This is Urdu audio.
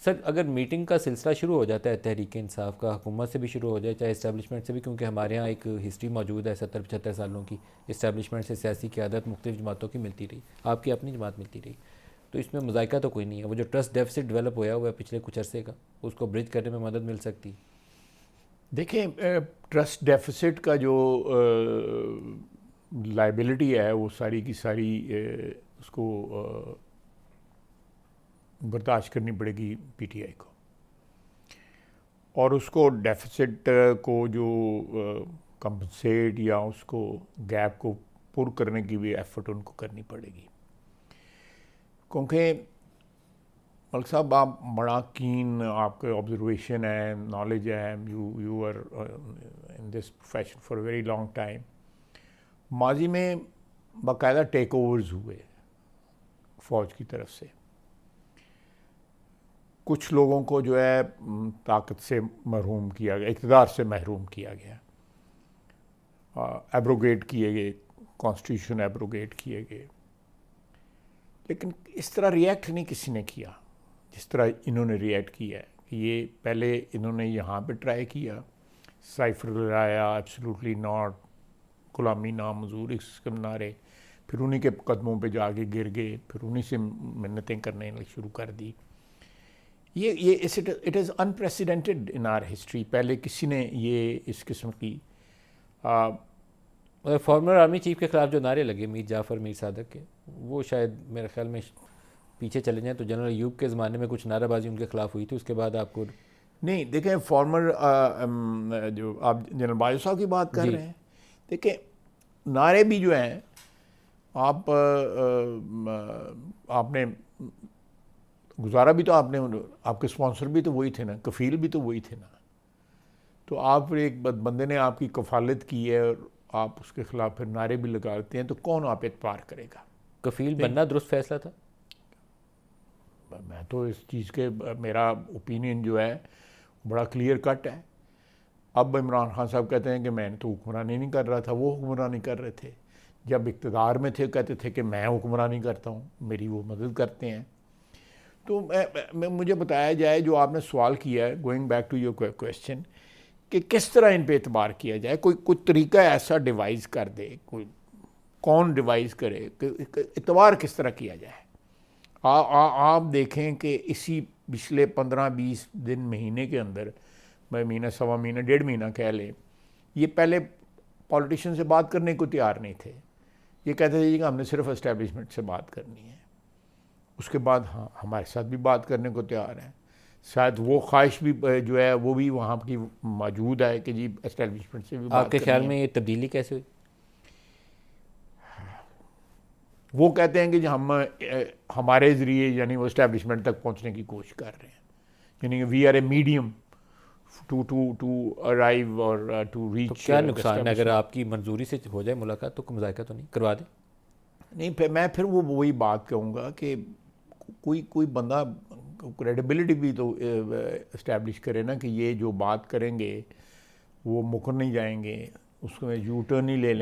سر اگر میٹنگ کا سلسلہ شروع ہو جاتا ہے تحریک انصاف کا، حکومت سے بھی شروع ہو جائے چاہے اسٹیبلشمنٹ سے بھی، کیونکہ ہمارے ہاں ایک ہسٹری موجود ہے 70-75 سالوں کی، اسٹیبلشمنٹ سے سیاسی قیادت مختلف جماعتوں کی ملتی رہی، آپ کی اپنی جماعت ملتی رہی، تو اس میں مذائقہ تو کوئی نہیں ہے، وہ جو ٹرسٹ ڈیفیسٹ ڈیولپ ہوا ہے پچھلے کچھ عرصے کا، اس کو برج کرنے میں مدد مل سکتی؟ دیکھیں، ٹرسٹ ڈیفیسٹ کا جو لائبلٹی ہے وہ ساری کی ساری اس کو برداشت کرنی پڑے گی پی ٹی آئی کو، اور اس کو ڈیفیسٹ کو جو کمپنسیٹ یا اس کو گیپ کو پر کرنے کی بھی ایفرٹ ان کو کرنی پڑے گی، کیونکہ ملک صاحب آپ بڑا کین، آپ کے آبزرویشن ہے، نالج ہے، you are in this profession for a very long time. ماضی میں باقاعدہ ٹیک اوورز ہوئے فوج کی طرف سے، کچھ لوگوں کو جو ہے طاقت سے محروم کیا گیا، اقتدار سے محروم کیا گیا، ایبروگیٹ کیے گئے، کانسٹیٹیوشن ایبروگیٹ کیے گئے، لیکن اس طرح ریئیکٹ نہیں کسی نے کیا جس طرح انہوں نے ریئیکٹ کیا ہے. کہ یہ پہلے انہوں نے یہاں پہ ٹرائی کیا، سائفر لگایا، ایبسلوٹلی ناٹ، غلامی نامنظور، اس کے نعرے، پھر انہی کے قدموں پہ جا کے گر گئے، پھر انہی سے منتیں کرنے شروع کر دی. یہ it is unprecedented in our history. پہلے کسی نے یہ اس قسم کی اور فارمر آرمی چیف کے خلاف جو نعرے لگے میر جعفر میر صادق کے، وہ شاید میرے خیال میں پیچھے چلے جائیں تو جنرل ایوب کے زمانے میں کچھ نعرہ بازی ان کے خلاف ہوئی تھی، اس کے بعد آپ کو نہیں. دیکھیں، فارمر جو آپ جنرل باجوہ صاحب کی بات کر جی رہے ہیں، دیکھیں نعرے بھی جو ہیں، آپ نے گزارا بھی تو آپ نے، آپ کے اسپانسر بھی تو وہی تھے نا، کفیل بھی تو وہی تھے نا. تو آپ ایک بندے نے آپ کی کفالت کی ہے اور آپ اس کے خلاف پھر نعرے بھی لگاتے ہیں، تو کون آپ اعتبار کرے گا؟ کفیل بننا درست فیصلہ تھا؟ میں تو اس چیز کے، میرا اوپینین جو ہے بڑا کلیئر کٹ ہے. اب عمران خان صاحب کہتے ہیں کہ میں نے تو حکمرانی نہیں کر رہا تھا، وہ حکمرانی کر رہے تھے. جب اقتدار میں تھے کہتے تھے کہ میں حکمرانی کرتا ہوں، میری وہ مدد کرتے ہیں. تو مجھے بتایا جائے، جو آپ نے سوال کیا ہے، going back to your question, کہ کس طرح ان پہ اعتبار کیا جائے، کوئی طریقہ ایسا ڈیوائز کر دے، کوئی کون ڈیوائز کرے کہ اعتبار کس طرح کیا جائے. آپ دیکھیں کہ اسی پچھلے 15-20 دن، مہینے کے اندر، مہینہ، سوا مہینہ، 1.5 مہینہ کہہ لیں، یہ پہلے پولیٹیشین سے بات کرنے کو تیار نہیں تھے. یہ کہتے تھے کہ ہم نے صرف اسٹیبلشمنٹ سے بات کرنی ہے. اس کے بعد ہاں ہمارے ساتھ بھی بات کرنے کو تیار ہیں. شاید وہ خواہش بھی جو ہے وہ بھی وہاں کی موجود ہے کہ جی اسٹیبلشمنٹ سے بھی آپ بات کے خیال کرنی ہے. میں یہ تبدیلی کیسے ہوئی؟ وہ کہتے ہیں کہ ہمارے ذریعے، یعنی وہ اسٹیبلشمنٹ تک پہنچنے کی کوشش کر رہے ہیں، یعنی we are a medium to arrive اور ٹو تو ریچ کیا دا نقصان ہے اگر اسٹیبلشمنٹ. آپ کی منظوری سے ہو جائے ملاقات؟ تو مذائقہ تو نہیں کروا دیں؟ نہیں، پھر وہی بات کہوں گا کہ کوئی بندہ کریڈیبلٹی بھی تو اسٹیبلش کرے نا، کہ یہ جو بات کریں گے وہ مکر نہیں جائیں گے، اس میں یو ٹرن نہیں لے لیں.